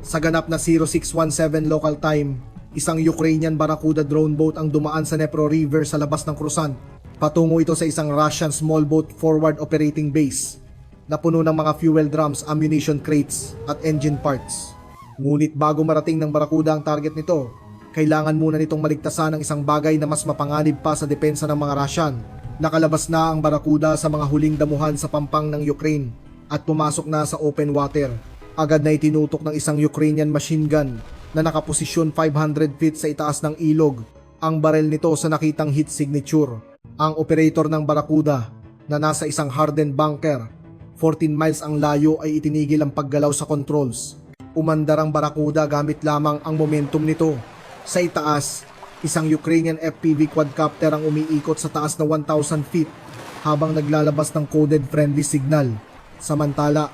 Sa ganap na 0617 local time, isang Ukrainian Barracuda drone boat ang dumaan sa Dnepro River sa labas ng Krusant. Patungo ito sa isang Russian small boat forward operating base na puno ng mga fuel drums, ammunition crates at engine parts. Ngunit bago marating ng Barracuda ang target nito, kailangan muna nitong maligtasan ng isang bagay na mas mapanganib pa sa depensa ng mga Russian. Nakalabas na ang Barracuda sa mga huling damuhan sa pampang ng Ukraine at pumasok na sa open water. Agad na itinutok ng isang Ukrainian machine gun na nakaposisyon 500 feet sa itaas ng ilog ang barel nito sa nakitang heat signature. Ang operator ng Barracuda na nasa isang hardened bunker 14 miles ang layo ay itinigil ang paggalaw sa controls. Umandar ang Barracuda gamit lamang ang momentum nito. Sa itaas, isang Ukrainian FPV quadcopter ang umiikot sa taas na 1,000 feet habang naglalabas ng coded friendly signal. Samantala,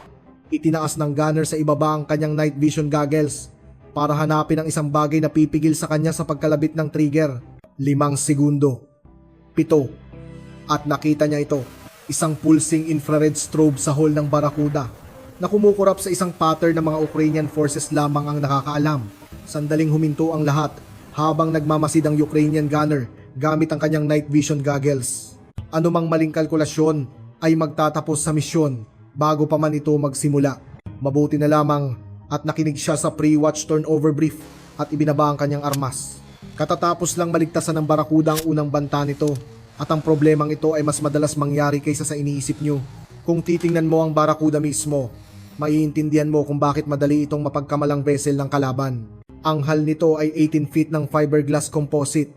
itinaas ng gunner sa ibaba ang kanyang night vision goggles para hanapin ang isang bagay na pipigil sa kanya sa pagkalabit ng trigger. 5 segundo. 7. At nakita niya ito, isang pulsing infrared strobe sa hull ng Barracuda na kumukurap sa isang pattern ng mga Ukrainian forces lamang ang nakakaalam. Sandaling huminto ang lahat habang nagmamasid ang Ukrainian gunner gamit ang kanyang night vision goggles. Anumang maling kalkulasyon ay magtatapos sa misyon bago pa man ito magsimula. Mabuti na lamang at nakinig siya sa pre-watch turnover brief at ibinaba ang kanyang armas. Katatapos lang maligtasan ng Barracuda ang unang banta nito at ang problemang ito ay mas madalas mangyari kaysa sa iniisip nyo. Kung titingnan mo ang Barracuda mismo, maiintindihan mo kung bakit madali itong mapagkamalang vessel ng kalaban. Ang hull nito ay 18 feet ng fiberglass composite,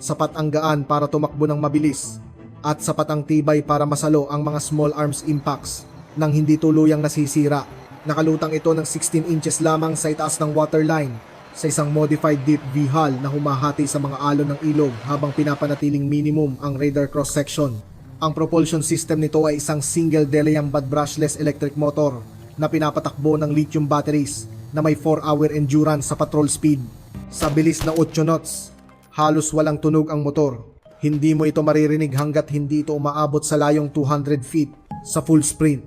sapat ang gaan para tumakbo ng mabilis at sapat ang tibay para masalo ang mga small arms impacts nang hindi tuluyang nasisira. Nakalutang ito ng 16 inches lamang sa itaas ng waterline sa isang modified deep V hull na humahati sa mga alon ng ilog habang pinapanatiling minimum ang radar cross-section. Ang propulsion system nito ay isang single Deliam but brushless electric motor na pinapatakbo ng lithium batteries na may 4-hour endurance sa patrol speed. Sa bilis na 8 knots, halos walang tunog ang motor. Hindi mo ito maririnig hanggat hindi ito umaabot sa layong 200 feet sa full sprint.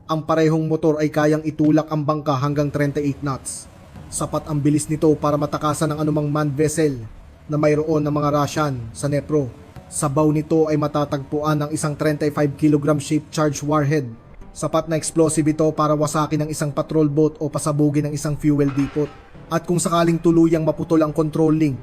Ang parehong motor ay kayang itulak ang bangka hanggang 38 knots. Sapat ang bilis nito para matakasan ang anumang manned vessel na mayroon ng mga Russian sa Dnepro. Sa bow nito ay matatagpuan ang isang 35 kg shaped charge warhead. Sapat na explosive ito para wasakin ang isang patrol boat o pasabugin ang isang fuel depot. At kung sakaling tuluyang maputol ang control link,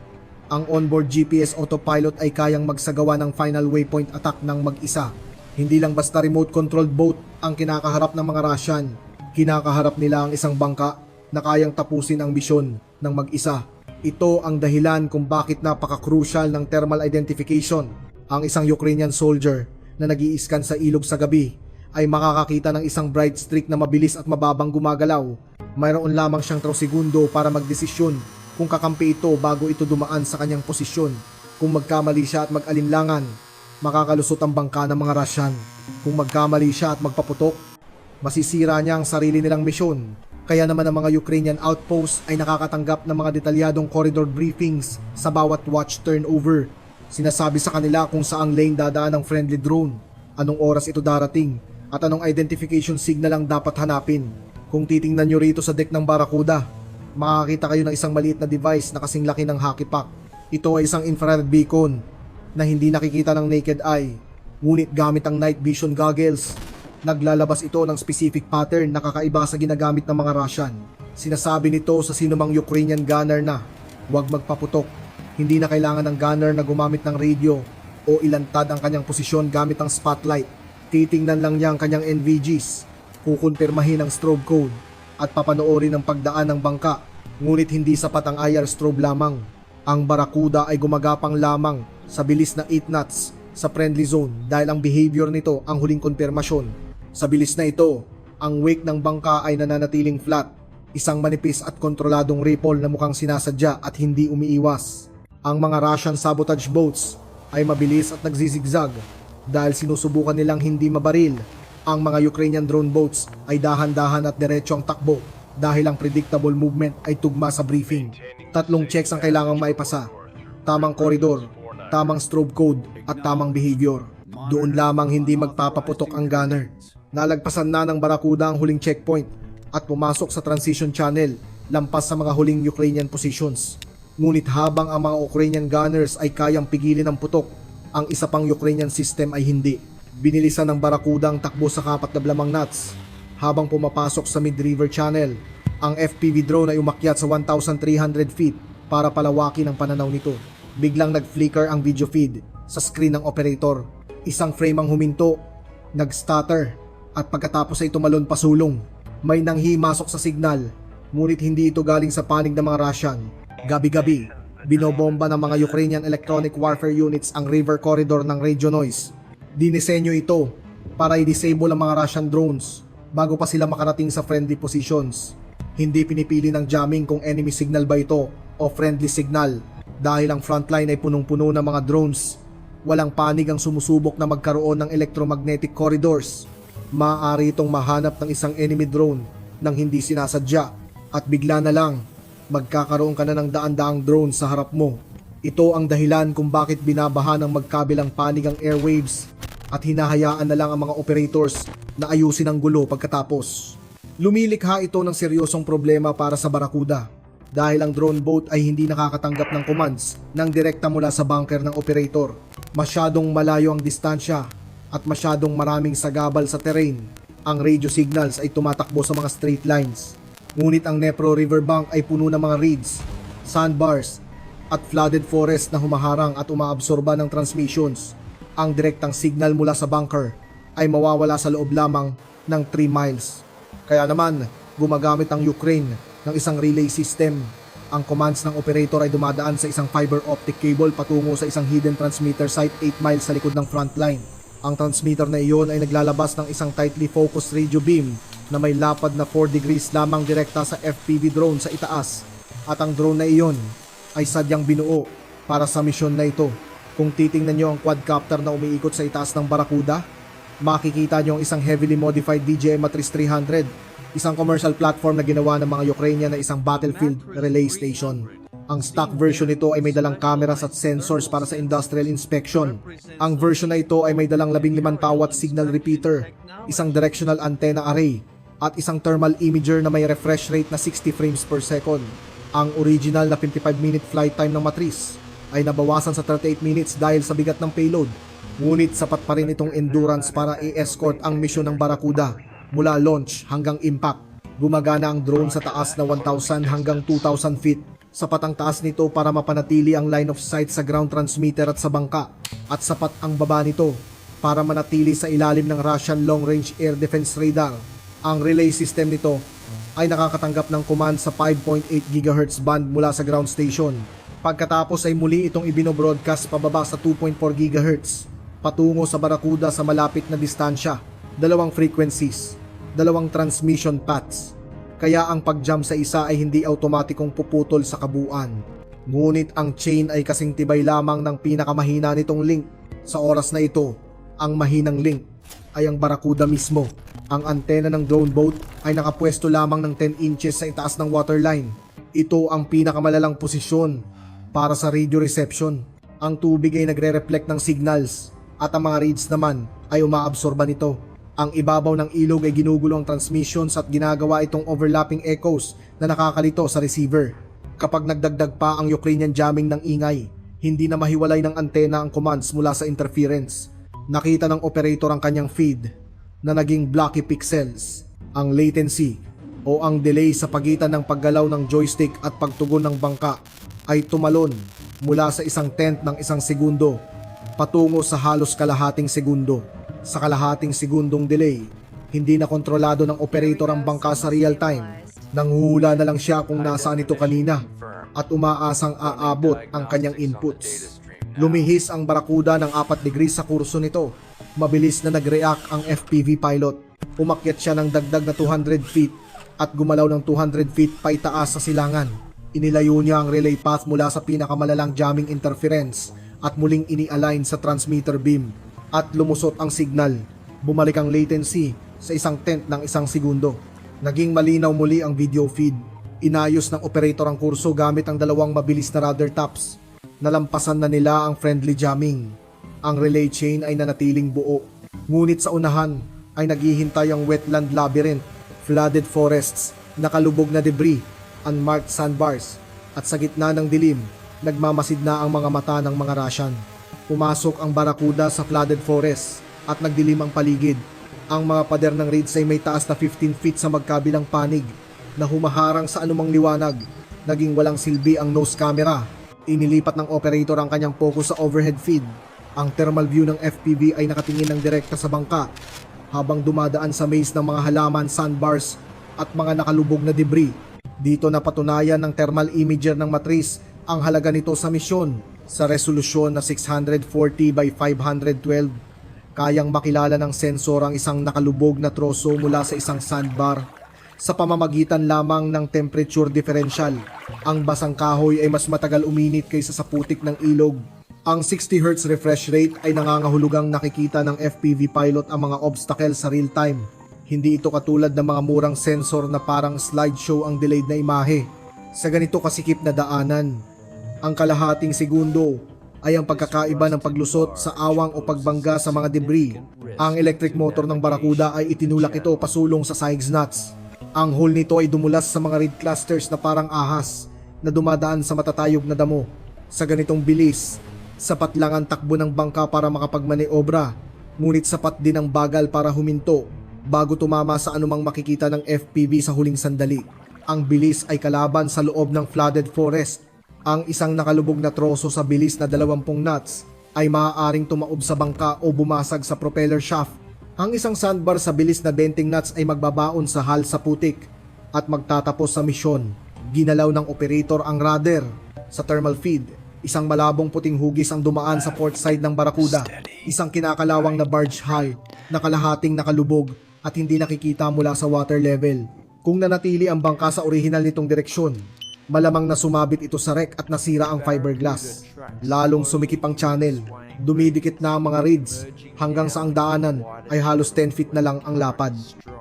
ang onboard GPS autopilot ay kayang magsagawa ng final waypoint attack ng mag-isa. Hindi lang basta remote controlled boat ang kinakaharap ng mga Russian. Kinakaharap nila ang isang bangka na kayang tapusin ang misyon ng mag-isa. Ito ang dahilan kung bakit napaka-crucial ng thermal identification. Ang isang Ukrainian soldier na nag-i-scan sa ilog sa gabi ay makakakita ng isang bright streak na mabilis at mababang gumagalaw. Mayroon lamang siyang 3 segundo para magdesisyon kung kakampi ito bago ito dumaan sa kanyang posisyon. Kung magkamali siya at mag-alinlangan, makakalusot ang bangka ng mga Russian. Kung magkamali siya at magpaputok, masisira niya ang sarili nilang misyon. Kaya naman ang mga Ukrainian outposts ay nakakatanggap ng mga detalyadong corridor briefings sa bawat watch turnover. Sinasabi sa kanila kung saang lane dadaan ng friendly drone, anong oras ito darating, at anong identification signal ang dapat hanapin. Kung titingnan nyo rito sa deck ng Barracuda, makakita kayo ng isang maliit na device na kasing laki ng hockey puck. Ito ay isang infrared beacon na hindi nakikita ng naked eye, ngunit gamit ang night vision goggles, naglalabas ito ng specific pattern na kakaiba sa ginagamit ng mga Russian. Sinasabi nito sa sinumang Ukrainian gunner na huwag magpaputok. Hindi na kailangan ng gunner na gumamit ng radio o ilantad ang kanyang posisyon gamit ang spotlight. Titingnan lang niya ang kanyang NVGs, kukumpirmahin ang strobe code at papanoorin ang pagdaan ng bangka. Ngunit hindi sapat ang IR strobe lamang. Ang Barracuda ay gumagapang lamang sa bilis na 8 knots sa friendly zone dahil ang behavior nito ang huling konfirmasyon. Sa bilis na ito, ang wake ng bangka ay nananatiling flat, isang manipis at kontroladong ripple na mukhang sinasadya at hindi umiiwas. Ang mga Russian sabotage boats ay mabilis at nagzizigzag dahil sinusubukan nilang hindi mabaril. Ang mga Ukrainian drone boats ay dahan-dahan at diretso ang takbo dahil ang predictable movement ay tugma sa briefing. 3 checks ang kailangang maipasa: tamang koridor, tamang strobe code at tamang behavior. Doon lamang hindi magpapaputok ang gunner. Nalagpasan na ng Barracuda ang huling checkpoint at pumasok sa transition channel lampas sa mga huling Ukrainian positions. Ngunit habang ang mga Ukrainian gunners ay kayang pigilin ang putok, ang isa pang Ukrainian system ay hindi. Binilisan ng Barracuda ang takbo sa 4 knots. Habang pumapasok sa Mid-River Channel, ang FPV drone ay umakyat sa 1,300 feet para palawakin ang pananaw nito. Biglang nag-flicker ang video feed sa screen ng operator. Isang frame ang huminto, nag-stutter, at pagkatapos ay tumalon pasulong. May nanghimasok sa signal, ngunit hindi ito galing sa panig ng mga Russian. Gabi-gabi, binobomba ng mga Ukrainian electronic warfare units ang river corridor ng Radio Noise. Dinisenyo ito para i-disable ang mga Russian drones bago pa sila makarating sa friendly positions. Hindi pinipili ng jamming kung enemy signal ba ito o friendly signal dahil ang frontline ay punong-puno ng mga drones. Walang panig ang sumusubok na magkaroon ng electromagnetic corridors. Maaari itong mahanap ng isang enemy drone nang hindi sinasadya at bigla na lang magkakaroon ka na ng daan-daang drone sa harap mo. Ito ang dahilan kung bakit binabaha ng magkabilang panig ang airwaves at hinahayaan na lang ang mga operators na ayusin ang gulo pagkatapos. Lumilikha ito ng seryosong problema para sa Barracuda dahil ang drone boat ay hindi nakakatanggap ng commands ng direkta mula sa bunker ng operator. Masyadong malayo ang distansya at masyadong maraming sagabal sa terrain. Ang radio signals ay tumatakbo sa mga straight lines. Ngunit ang Dnepro Riverbank ay puno ng mga reeds, sandbars at flooded forest na humaharang at umaabsorba ng transmissions. Ang direktang signal mula sa bunker ay mawawala sa loob lamang ng 3 miles. Kaya naman, gumagamit ang Ukraine ng isang relay system. Ang commands ng operator ay dumadaan sa isang fiber optic cable patungo sa isang hidden transmitter site 8 miles sa likod ng frontline. Ang transmitter na iyon ay naglalabas ng isang tightly focused radio beam na may lapad na 4 degrees lamang direkta sa FPV drone sa itaas. At ang drone na iyon ay sadyang binuo para sa misyon na ito. Kung titingnan nyo ang quadcopter na umiikot sa itaas ng Barracuda, makikita nyo ang isang heavily modified DJI Matrice 300, isang commercial platform na ginawa ng mga Ukrainian na isang battlefield relay station. Ang stock version nito ay may dalang cameras at sensors para sa industrial inspection. Ang version na ito ay may dalang 15 watt signal repeater, isang directional antenna array, at isang thermal imager na may refresh rate na 60 frames per second. Ang original na 55-minute flight time ng Matrice ay nabawasan sa 38 minutes dahil sa bigat ng payload. Ngunit sapat pa rin itong endurance para i-escort ang misyon ng Barracuda mula launch hanggang impact. Gumagana ang drone sa taas na 1,000 hanggang 2,000 feet. Sapat ang taas nito para mapanatili ang line of sight sa ground transmitter at sa bangka. At sapat ang baba nito para manatili sa ilalim ng Russian long-range air defense radar. Ang relay system nito ay nakakatanggap ng command sa 5.8 GHz band mula sa ground station. Pagkatapos ay muli itong ibinobroadcast pababa sa 2.4 GHz patungo sa Barracuda sa malapit na distansya. 2 frequencies, 2 transmission paths. Kaya ang pag-jump sa isa ay hindi automatikong puputol sa kabuuan. Ngunit ang chain ay kasing tibay lamang ng pinakamahina nitong link. Sa oras na ito, ang mahinang link ay ang Barracuda mismo. Ang antena ng drone boat ay nakapwesto lamang ng 10 inches sa itaas ng waterline. Ito ang pinakamalalang posisyon para sa radio reception. Ang tubig ay nagre-reflect ng signals at ang mga reeds naman ay umaabsorba nito. Ang ibabaw ng ilog ay ginugulo ang transmissions at ginagawa itong overlapping echoes na nakakalito sa receiver. Kapag nagdagdag pa ang Ukrainian jamming ng ingay, hindi na mahiwalay ng antena ang commands mula sa interference. Nakita ng operator ang kanyang feed na naging blocky pixels. Ang latency o ang delay sa pagitan ng paggalaw ng joystick at pagtugon ng bangka ay tumalon mula sa 1/10 ng 1 segundo patungo sa halos kalahating segundo. Sa kalahating segundong delay, hindi na kontrolado ng operator ang bangka sa real time. Nanghuhula na lang siya kung nasaan ito kanina at umaasang aabot ang kanyang inputs. Lumihis ang Barracuda ng 4 degrees sa kurso nito. Mabilis na nag-react ang FPV pilot. Umakyat siya ng dagdag na 200 feet at gumalaw ng 200 feet pa itaas sa silangan. Inilayo niya ang relay path mula sa pinakamalalang jamming interference at muling ini-align sa transmitter beam. At lumusot ang signal. Bumalik ang latency sa 1/10 ng 1 segundo. Naging malinaw muli ang video feed. Inayos ng operator ang kurso gamit ang 2 mabilis na rudder taps. Nalampasan na nila ang friendly jamming. Ang relay chain ay nanatiling buo. Ngunit sa unahan ay naghihintay ang wetland labyrinth, flooded forests, nakalubog na debris unmarked sandbars, at sa gitna ng dilim, nagmamasid na ang mga mata ng mga Russian. Pumasok ang Barracuda sa flooded forest at nagdilim ang paligid. Ang mga pader ng raids ay may taas na 15 feet sa magkabilang panig na humaharang sa anumang liwanag. Naging walang silbi ang nose camera. Inilipat ng operator ang kanyang focus sa overhead feed. Ang thermal view ng FPV ay nakatingin ng direkta sa bangka habang dumadaan sa maze ng mga halaman, sandbars at mga nakalubog na debris. Dito napatunayan ng thermal imager ng matris ang halaga nito sa misyon. Sa resolusyon na 640 by 512, kayang makilala ng sensor ang isang nakalubog na troso mula sa isang sandbar sa pamamagitan lamang ng temperature differential. Ang basang kahoy ay mas matagal uminit kaysa sa putik ng ilog. Ang 60 Hz refresh rate ay nangangahulugang nakikita ng FPV pilot ang mga obstacle sa real time. Hindi ito katulad ng mga murang sensor na parang slideshow ang delayed na imahe. Sa ganito kasikip na daanan, ang kalahating segundo ay ang pagkakaiba ng paglusot sa awang o pagbangga sa mga debris. Ang electric motor ng Barracuda ay itinulak ito pasulong sa side nuts. Ang hole nito ay dumulas sa mga reed clusters na parang ahas na dumadaan sa matatayog na damo. Sa ganitong bilis, sapat lang ang takbo ng bangka para makapagmaneobra, ngunit sapat din ang bagal para huminto bago tumama sa anumang makikita ng FPV sa huling sandali. Ang bilis ay kalaban sa loob ng flooded forest. Ang isang nakalubog na troso sa bilis na 20 knots ay maaaring tumaob sa bangka o bumasag sa propeller shaft. Ang isang sandbar sa bilis na 20 knots ay magbabaon sa hull sa putik at magtatapos sa misyon. Ginalaw ng operator ang rudder. Sa thermal feed, isang malabong puting hugis ang dumaan sa port side ng Barracuda. Isang kinakalawang na barge hull na kalahating nakalubog at hindi nakikita mula sa water level. Kung nanatili ang bangka sa orihinal nitong direksyon, malamang na sumabit ito sa wreck at nasira ang fiberglass. Lalong sumikip ang channel. Dumidikit na ang mga reeds hanggang sa ang daanan ay halos 10 feet na lang ang lapad.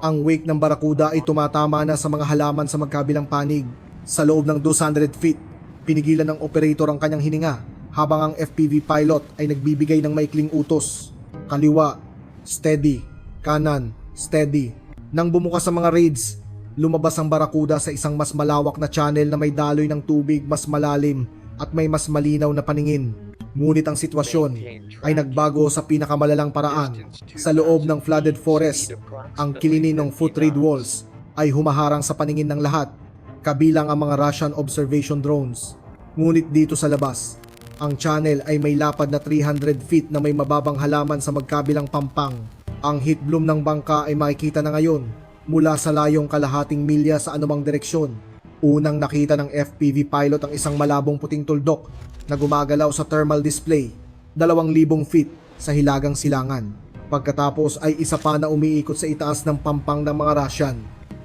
Ang wake ng Barracuda ay tumatama na sa mga halaman sa magkabilang panig. Sa loob ng 200 feet, pinigilan ng operator ang kanyang hininga habang ang FPV pilot ay nagbibigay ng maikling utos. Kaliwa, steady. Kanan, steady. Nang bumukas sa mga reeds, lumabas ang Barracuda sa isang mas malawak na channel na may daloy ng tubig mas malalim at may mas malinaw na paningin. Ngunit ang sitwasyon ay nagbago sa pinakamalalang paraan. Sa loob ng flooded forest, ang kilinin ng foot reed walls ay humaharang sa paningin ng lahat, kabilang ang mga Russian observation drones. Ngunit dito sa labas, ang channel ay may lapad na 300 feet na may mababang halaman sa magkabilang pampang. Ang heat bloom ng bangka ay makikita na ngayon mula sa layong kalahating milya sa anumang direksyon. Unang nakita ng FPV pilot ang isang malabong puting tuldok na gumagalaw sa thermal display, 2,000 feet sa hilagang silangan. Pagkatapos ay isa pa na umiikot sa itaas ng pampang ng mga Russian.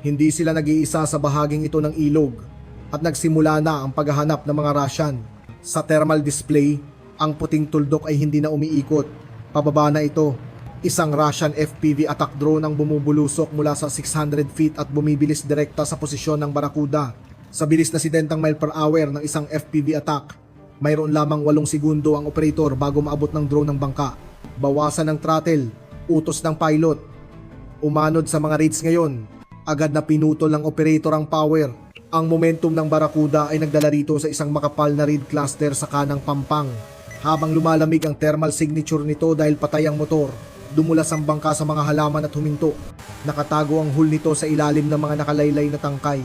Hindi sila nag-iisa sa bahaging ito ng ilog at nagsimula na ang paghahanap ng mga Russian. Sa thermal display, ang puting tuldok ay hindi na umiikot. Pababa na ito. Isang Russian FPV attack drone ang bumubulusok mula sa 600 feet at bumibilis direkta sa posisyon ng Barracuda. Sa bilis na 70 mile per hour ng isang FPV attack, mayroon lamang 8 segundo ang operator bago maabot ng drone ng bangka. Bawasan ng throttle, utos ng pilot. Umanod sa mga rates ngayon, agad na pinutol ng operator ang power. Ang momentum ng Barracuda ay nagdala rito sa isang makapal na reed cluster sa kanang pampang. Habang lumalamig ang thermal signature nito dahil patay ang motor, dumulas ang bangka sa mga halaman at huminto. Nakatago ang hull nito sa ilalim ng mga nakalaylay na tangkay.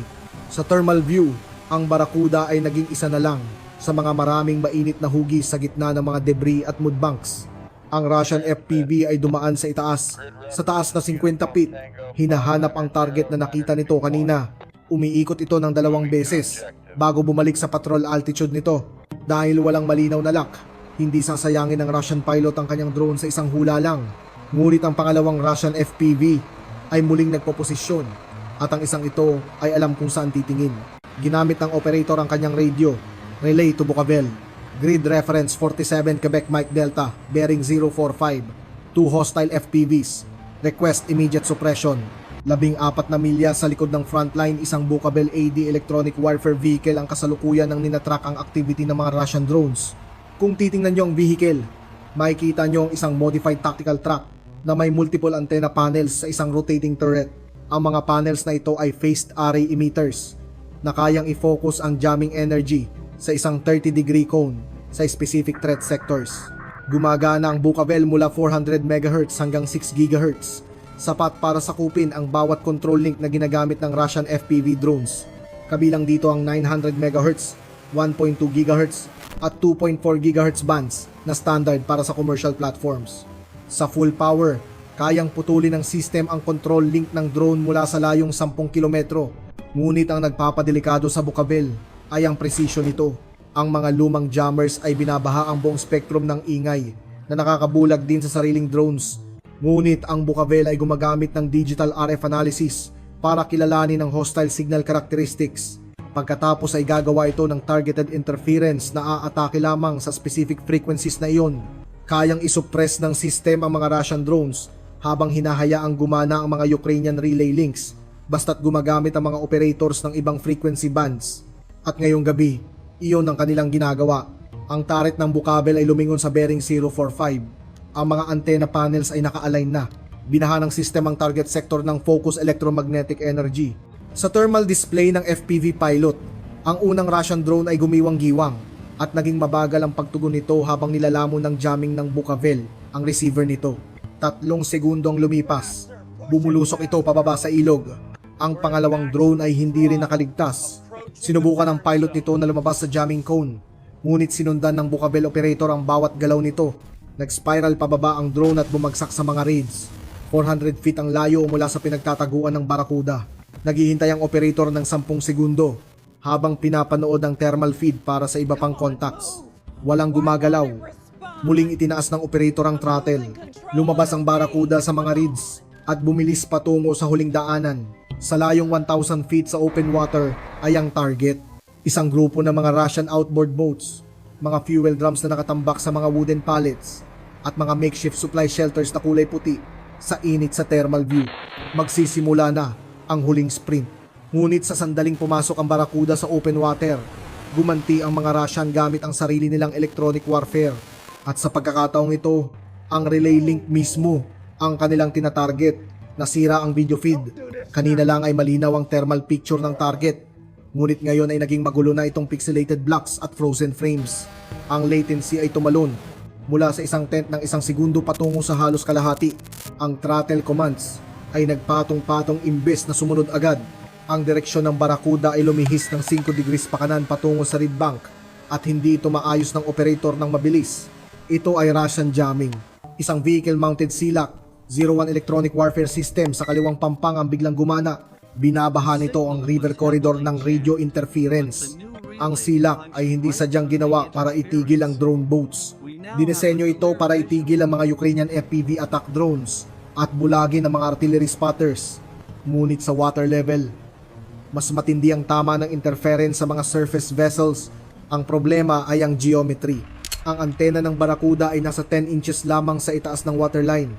Sa thermal view, ang Barracuda ay naging isa na lang sa mga maraming mainit na hugis sa gitna ng mga debris at mudbanks. Ang Russian FPV ay dumaan sa itaas, sa taas na 50 feet. Hinahanap ang target na nakita nito kanina. Umiikot ito ng 2 beses bago bumalik sa patrol altitude nito. Dahil walang malinaw na lock, hindi sasayangin ng Russian pilot ang kanyang drone sa isang hula lang. Ngunit ang pangalawang Russian FPV ay muling nagpoposisyon at ang isang ito ay alam kung saan titingin. Ginamit ng operator ang kanyang radio, relay to Bukavel, grid reference 47 Quebec Mike Delta, bearing 045, 2 hostile FPVs, request immediate suppression. 14 na milya sa likod ng frontline, isang Bukavel AD electronic warfare vehicle ang kasalukuyan ng ninatrack ang activity ng mga Russian drones. Kung titingnan nyo ang vehicle, makikita nyo ang isang modified tactical truck na may multiple antenna panels sa isang rotating turret. Ang mga panels na ito ay phased array emitters na kayang i-focus ang jamming energy sa isang 30-degree cone sa specific threat sectors. Gumagana ang Bukavel mula 400 MHz hanggang 6 GHz, sapat para sakupin ang bawat control link na ginagamit ng Russian FPV drones. Kabilang dito ang 900 MHz, 1.2 GHz at 2.4 GHz bands na standard para sa commercial platforms. Sa full power, kayang putulin ng system ang control link ng drone mula sa layong 10 kilometro. Ngunit ang nagpapadelikado sa Bukavel ay ang precision nito. Ang mga lumang jammers ay binabaha ang buong spectrum ng ingay na nakakabulag din sa sariling drones. Ngunit ang Bukavel ay gumagamit ng digital RF analysis para kilalanin ang hostile signal characteristics. Pagkatapos ay gagawa ito ng targeted interference na aatake lamang sa specific frequencies na iyon. Kayang isuppress ng system ang mga Russian drones habang hinahayaang gumana ang mga Ukrainian relay links basta't gumagamit ang mga operators ng ibang frequency bands. At ngayong gabi, iyon ang kanilang ginagawa. Ang turret ng Bukavel ay lumingon sa bearing 045. Ang mga antenna panels ay naka-align na. Binaha ng system ang target sector ng focus electromagnetic energy. Sa thermal display ng FPV pilot, ang unang Russian drone ay gumiwang-giwang at naging mabagal ang pagtugon nito habang nilalamon ng jamming ng Bukavel ang receiver nito. 3 segundong lumipas. Bumulusok ito pababa sa ilog. Ang pangalawang drone ay hindi rin nakaligtas. Sinubukan ng pilot nito na lumabas sa jamming cone, ngunit sinundan ng Bukavel operator ang bawat galaw nito. Nag-spiral pababa ang drone at bumagsak sa mga reeds. 400 feet ang layo mula sa pinagtataguan ng Barracuda. Naghihintay ang operator ng 10 segundo habang pinapanood ang thermal feed para sa iba pang contacts. Walang gumagalaw. Muling itinaas ng operator ang throttle. Lumabas ang Barracuda sa mga reeds at bumilis patungo sa huling daanan. Sa layong 1,000 feet sa open water ay ang target. Isang grupo ng mga Russian outboard boats, mga fuel drums na nakatambak sa mga wooden pallets, at mga makeshift supply shelters na kulay puti sa init sa thermal view. Magsisimula na ang huling sprint. Ngunit sa sandaling pumasok ang Barracuda sa open water, gumanti ang mga Russian gamit ang sarili nilang electronic warfare. At sa pagkakataong ito, ang relay link mismo ang kanilang tinatarget. Nasira ang video feed. Kanina lang ay malinaw ang thermal picture ng target. Ngunit ngayon ay naging magulo na itong pixelated blocks at frozen frames. Ang latency ay tumalon mula sa 1/10 ng 1 segundo patungo sa halos kalahati. Ang throttle commands ay nagpatong-patong imbes na sumunod agad. Ang direksyon ng Barracuda ay lumihis ng 5 degrees pakanan patungo sa reed bank at hindi ito maayos ng operator ng mabilis. Ito ay Russian jamming. Isang vehicle-mounted SILAC 01 electronic warfare system sa kaliwang pampang ang biglang gumana. Binabaha nito ang river corridor ng radio interference. Ang SILAC ay hindi sadyang ginawa para itigil ang drone boats. Dinisenyo ito para itigil ang mga Ukrainian FPV attack drones at bulagin ang mga artillery spotters. Ngunit sa water level, mas matindi ang tama ng interference sa mga surface vessels. Ang problema ay ang geometry. Ang antena ng Barracuda ay nasa 10 inches lamang sa itaas ng waterline.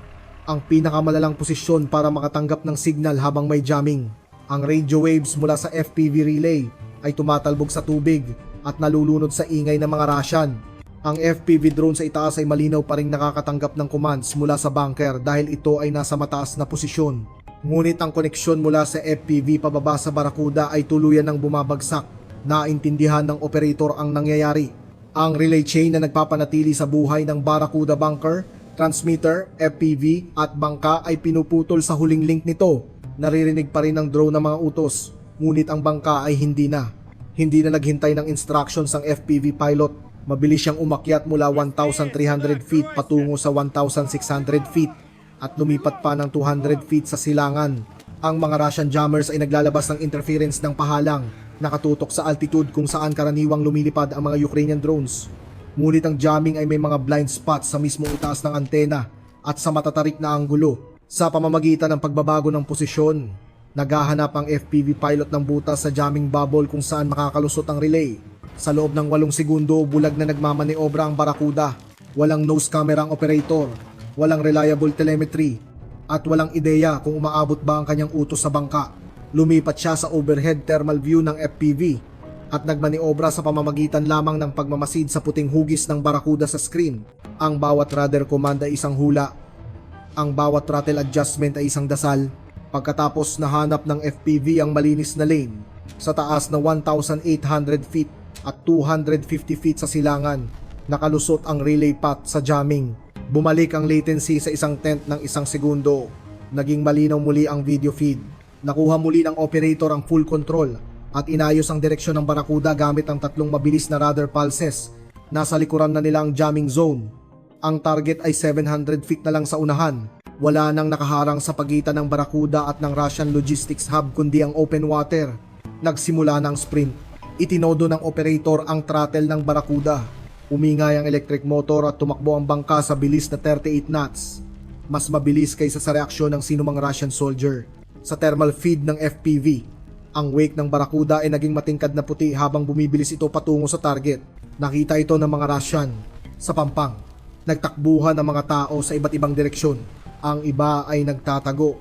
Ang pinakamalalang posisyon para makatanggap ng signal habang may jamming. Ang radio waves mula sa FPV relay ay tumatalbog sa tubig at nalulunod sa ingay ng mga Russian. Ang FPV drone sa itaas ay malinaw pa ring nakakatanggap ng commands mula sa bunker dahil ito ay nasa mataas na posisyon. Ngunit ang koneksyon mula sa FPV pababa sa Barracuda ay tuluyan ng bumabagsak. Naintindihan ng operator ang nangyayari. Ang relay chain na nagpapanatili sa buhay ng Barracuda bunker, transmitter, FPV at bangka ay pinuputol sa huling link nito. Naririnig pa rin ng drone ng mga utos, ngunit ang bangka ay hindi na. Hindi na naghintay ng instructions ang FPV pilot. Mabilis siyang umakyat mula 1,300 feet patungo sa 1,600 feet at lumipat pa ng 200 feet sa silangan. Ang mga Russian jammers ay naglalabas ng interference ng pahalang, nakatutok sa altitude kung saan karaniwang lumilipad ang mga Ukrainian drones. Ngunit ang jamming ay may mga blind spots sa mismong itaas ng antena at sa matatarik na anggulo. Sa pamamagitan ng pagbabago ng posisyon, naghahanap ang FPV pilot ng butas sa jamming bubble kung saan makakalusot ang relay. Sa loob ng 8 segundo, bulag na nagmamaniobra ang Barracuda. Walang nose camera ang operator, walang reliable telemetry, at walang ideya kung umaabot ba ang kanyang utos sa bangka. Lumipat siya sa overhead thermal view ng FPV at nagmaniobra sa pamamagitan lamang ng pagmamasid sa puting hugis ng Barracuda sa screen. Ang bawat rudder command ay isang hula. Ang bawat throttle adjustment ay isang dasal. Pagkatapos nahanap ng FPV ang malinis na lane, Sa taas na 1,800 feet at 250 feet sa silangan, nakalusot ang relay path sa jamming. Bumalik ang latency sa isang tenth ng isang segundo. Naging malinaw muli ang video feed. Nakuha muli ng operator ang full control at inayos ang direksyon ng Barracuda gamit ang tatlong mabilis na radar pulses. Nasa likuran na nila ang jamming zone. Ang target ay 700 feet na lang sa unahan. Wala nang nakaharang sa pagitan ng Barracuda at ng Russian Logistics Hub kundi ang open water. Nagsimula ng sprint. Itinodo ng operator ang throttle ng Barracuda. Umingay ang electric motor at tumakbo ang bangka sa bilis na 38 knots. Mas mabilis kaysa sa reaksyon ng sinumang Russian soldier. Sa thermal feed ng FPV, ang wake ng Barracuda ay naging matingkad na puti habang bumibilis ito patungo sa target. Nakita ito ng mga Russian. Sa pampang, nagtakbuhan ang mga tao sa iba't ibang direksyon. Ang iba ay nagtatago,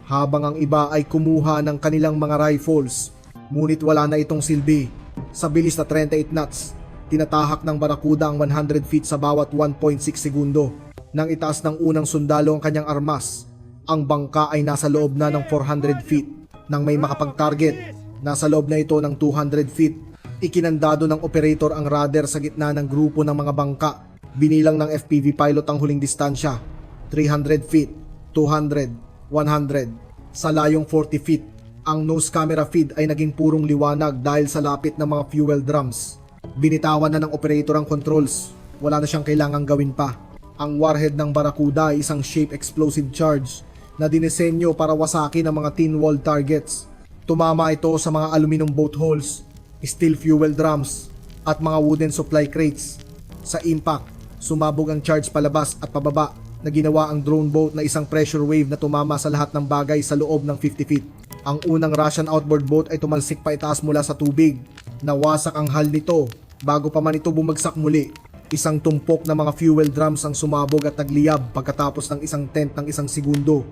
habang ang iba ay kumuha ng kanilang mga rifles. Ngunit wala na itong silbi. Sa bilis na 38 knots, tinatahak ng Barracuda ang 100 feet sa bawat 1.6 segundo. Nang itaas ng unang sundalo ang kanyang armas, ang bangka ay nasa loob na ng 400 feet. Nang may makapag-target, nasa loob na ito ng 200 feet. Ikinandado ng operator ang radar sa gitna ng grupo ng mga bangka. Binilang ng FPV pilot ang huling distansya. 300 feet, 200, 100. Sa layong 40 feet, ang nose camera feed ay naging purong liwanag dahil sa lapit ng mga fuel drums. Binitawan na ng operator ang controls. Wala na siyang kailangang gawin pa. Ang warhead ng Barracuda ay isang shape explosive charge na dinisenyo para wasakin ang mga tin wall targets. Tumama ito sa mga aluminum boat holes, steel fuel drums, at mga wooden supply crates. Sa impact, sumabog ang charge palabas at pababa na ginawa ang drone boat na isang pressure wave na tumama sa lahat ng bagay sa loob ng 50 feet. Ang unang Russian outboard boat ay tumalsik pa itaas mula sa tubig. Nawasak ang hull nito bago pa man ito bumagsak muli. Isang tumpok na mga fuel drums ang sumabog at nagliyab pagkatapos ng isang tenth ng isang segundo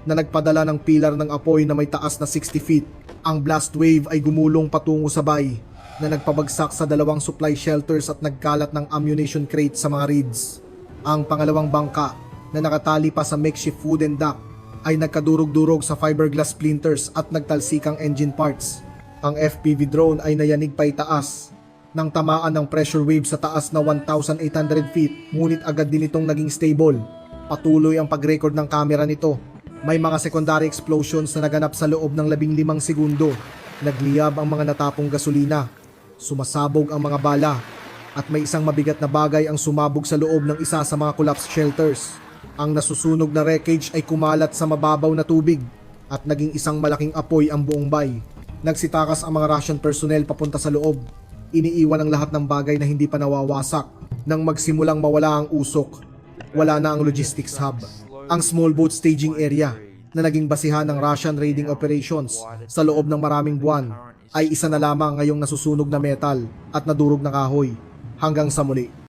na nagpadala ng pilar ng apoy na may taas na 60 feet. Ang blast wave ay gumulong patungo sa bay na nagpabagsak sa dalawang supply shelters at nagkalat ng ammunition crate sa mga reeds. Ang pangalawang bangka na nakatali pa sa makeshift wooden dock ay nagkadurog-durog sa fiberglass splinters at nagtalsikang engine parts. Ang FPV drone ay nayanig pa itaas nang tamaan ng pressure wave sa taas na 1,800 feet, ngunit agad din itong naging stable. Patuloy ang pag-record ng camera nito. May mga secondary explosions na naganap sa loob ng 15 segundo. Nagliyab ang mga natapong gasolina. Sumasabog ang mga bala. At may isang mabigat na bagay ang sumabog sa loob ng isa sa mga collapsed shelters. Ang nasusunog na wreckage ay kumalat sa mababaw na tubig at naging isang malaking apoy ang buong bay. Nagsitakas ang mga Russian personnel papunta sa loob. Iniiwan ang lahat ng bagay na hindi pa nawawasak. Nang magsimulang mawala ang usok, wala na ang logistics hub. Ang small boat staging area na naging basihan ng Russian raiding operations sa loob ng maraming buwan ay isa na lamang ngayong nasusunog na metal at nadurog na kahoy. Hanggang sa muli.